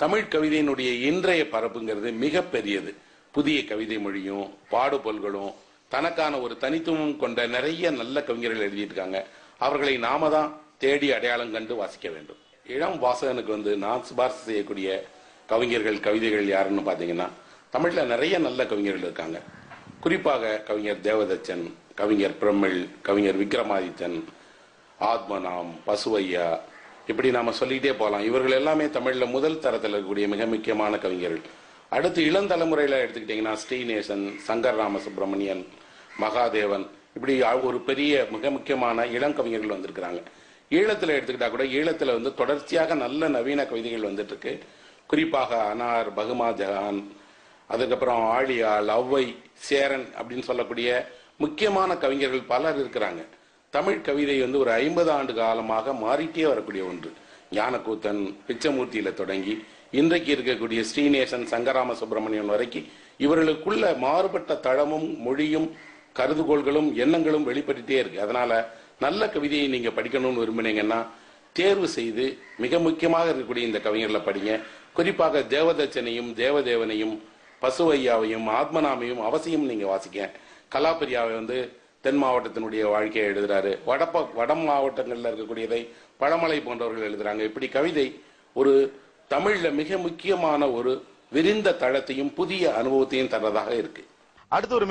தமிழ் கவிதையினுடைய இன்றைய பரப்புங்கிறது மிக பெரியது. புதிய கவிதை மொழியும் பாடுபொருள்களும் தனக்கான ஒரு தனித்துவம் கொண்ட நிறைய நல்ல கவிஞர்கள் எழுதியிருக்காங்க. அவர்களை நாம தான் தேடி அடையாளம் கண்டு வாசிக்க வேண்டும். இளம் வாசகனுக்கு நான் சிபாரிசு செய்யக்கூடிய கவிஞர்கள் கவிதைகள் யாருன்னு பாத்தீங்கன்னா, தமிழ்ல நிறைய நல்ல கவிஞர்கள் இருக்காங்க. குறிப்பாக கவிஞர் தேவதச்சன், கவிஞர் பிரமிழ், கவிஞர் விக்ரமாதித்தன், ஆத்மநாம், பசுவையா, இப்படி நாம சொல்லிட்டே போலாம். இவர்கள் எல்லாமே தமிழ்ல முதல் தரத்தில் இருக்கக்கூடிய மிக முக்கியமான கவிஞர்கள். அடுத்து இளந்தலைமுறையில எடுத்துக்கிட்டீங்கன்னா ஸ்ரீநேசன், சங்கர் ராமசுப்ரமணியன், மகாதேவன், இப்படி ஒரு பெரிய மிக முக்கியமான இளங்கவிஞர்கள் வந்திருக்கிறாங்க. ஈழத்துல எடுத்துக்கிட்டா கூட ஈழத்துல தொடர்ச்சியாக நல்ல நவீன கவிதைகள் வந்துட்டு இருக்கு. குறிப்பாக அனார், பகுமா ஜஹான், அதுக்கப்புறம் ஆழியாள், ஔவை, சேரன் அப்படின்னு சொல்லக்கூடிய முக்கியமான கவிஞர்கள் பலர் இருக்கிறாங்க. தமிழ் கவிதை ஒரு 50 ஆண்டு காலமாக மாறிட்டே வரக்கூடிய ஒன்று. ஞானக்கூத்தன், பிச்சமூர்த்தியில தொடங்கி இன்றைக்கு இருக்கக்கூடிய ஸ்ரீநேசன், சங்கராம சுப்பிரமணியன் வரைக்கும் இவர்களுக்குள்ள மாறுபட்ட தளமும் மொழியும் கருதுகோள்களும் எண்ணங்களும் வெளிப்பட்டுட்டே இருக்கு. அதனால நல்ல கவிதையை நீங்க படிக்கணும்னு விரும்பினீங்கன்னா தேர்வு செய்து மிக முக்கியமாக இருக்கக்கூடிய இந்த கவிஞர்களை படிங்க. குறிப்பாக தேவதச்சனையும், தேவதேவனையும், பசுவையாவையும், ஆத்மநாமையும் அவசியம் நீங்க வாசிக்க. கலாபரியாவை தென் மாவட்டத்தினுடைய வாழ்க்கையை எழுதுறாரு. வட மாவட்டங்கள்ல இருக்கக்கூடியதை பழமலை போன்றவர்கள் எழுதுறாங்க. இப்படி கவிதை ஒரு தமிழ்ல மிக முக்கியமான ஒரு விரிந்த தளத்தையும் புதிய அனுபவத்தையும் தர்றதாக இருக்கு. அடுத்து ஒரு